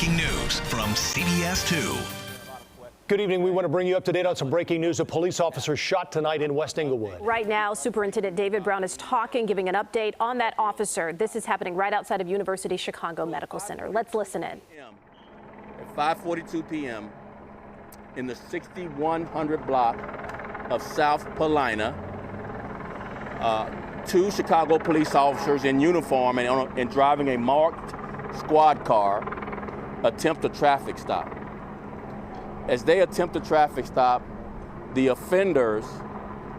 breaking news from CBS 2. Good evening. We want to bring you up to date on some breaking news. A police officer shot tonight in West Englewood. Right now, Superintendent David Brown is giving an update on that officer. This is happening right outside of University Chicago Medical Center. Let's listen in. At 5:42 p.m. in the 6100 block of South Paulina, two Chicago police officers in uniform and driving a marked squad car attempt a traffic stop. As they attempt a traffic stop, the offenders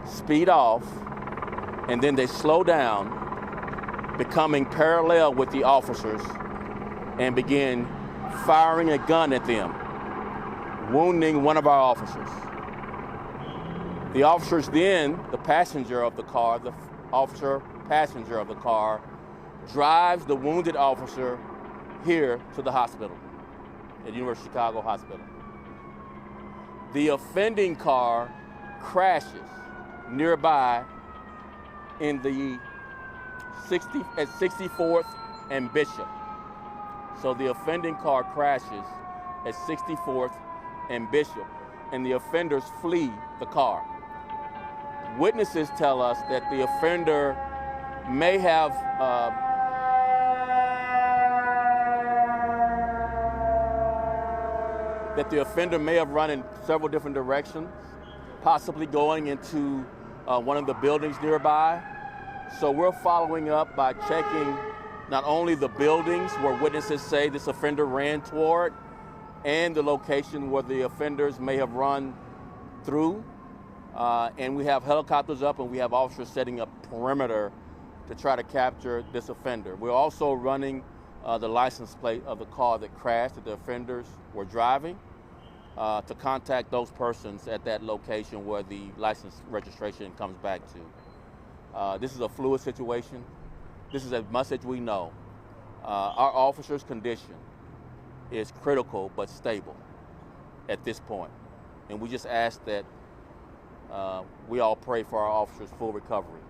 speed off and then they slow down, becoming parallel with the officers, and begin firing a gun at them, wounding one of our officers. The officers then, the passenger of the car, the officer passenger of the car, drives the wounded officer here to the hospital, at University of Chicago Hospital. The offending car crashes nearby in the 64th and Bishop. So the offending car crashes at 64th and Bishop, and the offenders flee the car. Witnesses tell us that the offender may have run in several different directions, possibly going into one of the buildings nearby. So we're following up by checking not only the buildings where witnesses say this offender ran toward, and the location where the offenders may have run through. And we have helicopters up and we have officers setting up perimeter to try to capture this offender. We're also running the license plate of the car that crashed that the offenders were driving to contact those persons at that location where the license registration comes back to. This is a fluid situation. This is as much as we know. Our officers' condition is critical but stable at this point. And we just ask that we all pray for our officers' full recovery.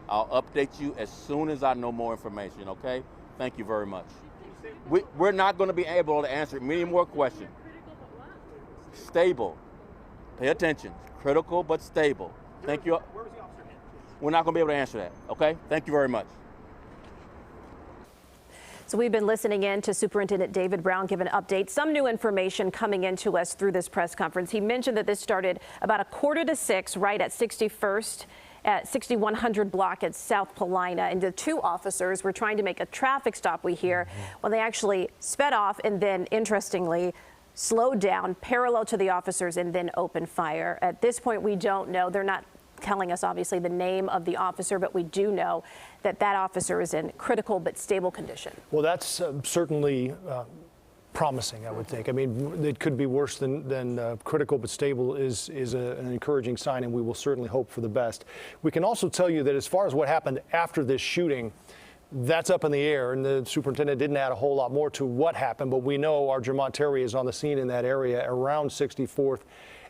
I'll update you as soon as I know more information, okay? Thank you very much. We're not going to be able to answer many more questions. Stable. Pay attention. Critical but stable. Thank you. Where was the officer hit? We're not going to be able to answer that, okay? Thank you very much. So we've been listening in to Superintendent David Brown give an update. Some new information coming into us through this press conference. He mentioned that this started about 5:45 right at 61st at 6100 block at South Paulina, and the two officers were trying to make a traffic stop, we hear, when they actually sped off and then, interestingly, slowed down parallel to the officers and then opened fire. At this point, we don't know. They're not telling us, obviously, the name of the officer, but we do know that that officer is in critical but stable condition. Well, that's certainly promising, I would think. I mean, it could be worse than critical but stable is an encouraging sign, and we will certainly hope for the best. We can also tell you that as far as what happened after this shooting, that's up in the air, and the superintendent didn't add a whole lot more to what happened, but we know our Jermont Terry is on the scene in that area around 64th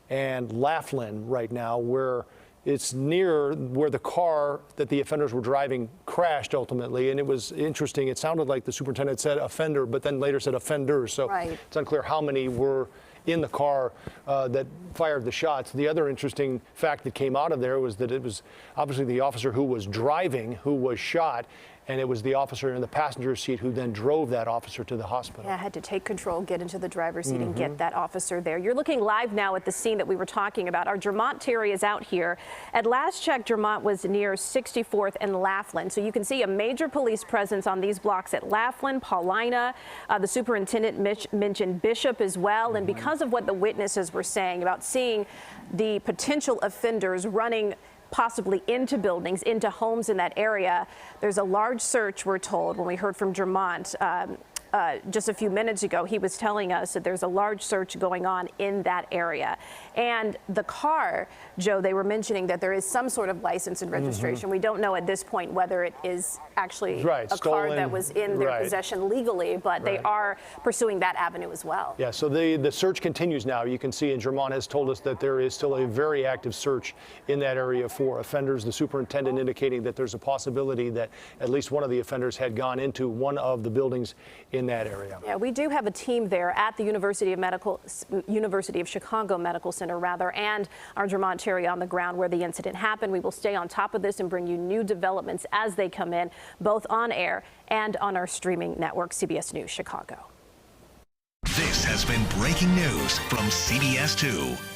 and Laughlin right now, where it's near where the car that the offenders were driving crashed ultimately. And it was interesting. It sounded like the superintendent said offender, but then later said offenders. So It's unclear how many were in the car that fired the shots. The other interesting fact that came out of there was that it was obviously the officer who was driving who was shot, and it was the officer in the passenger seat who then drove that officer to the hospital. Yeah, had to take control, get into the driver's seat and get that officer there. You're looking live now at the scene that we were talking about. Our Jermont Terry is out here. At last check, Jermont was near 64th and Laughlin. So you can see a major police presence on these blocks at Laughlin, Paulina. The superintendent mentioned Bishop as well. And because of what the witnesses were saying about seeing the potential offenders running possibly into buildings, into homes in that area, there's a large search, we're told, when we heard from Jermont just a few minutes ago. He was telling us that there's a large search going on in that area. And the car, Joe, they were mentioning that there is some sort of license and registration. We don't know at this point whether it is actually a car that was in their possession legally, but they are pursuing that avenue as well. Yeah, so the search continues now. You can see, and Jermont has told us that there is still a very active search in that area for offenders. The superintendent indicating that there's a possibility that at least one of the offenders had gone into one of the buildings in in that area. Yeah, we do have a team there at the University of Chicago Medical Center, and our Dermont Terry on the ground where the incident happened. We will stay on top of this and bring you new developments as they come in, both on air and on our streaming network, CBS News Chicago. This has been breaking news from CBS 2.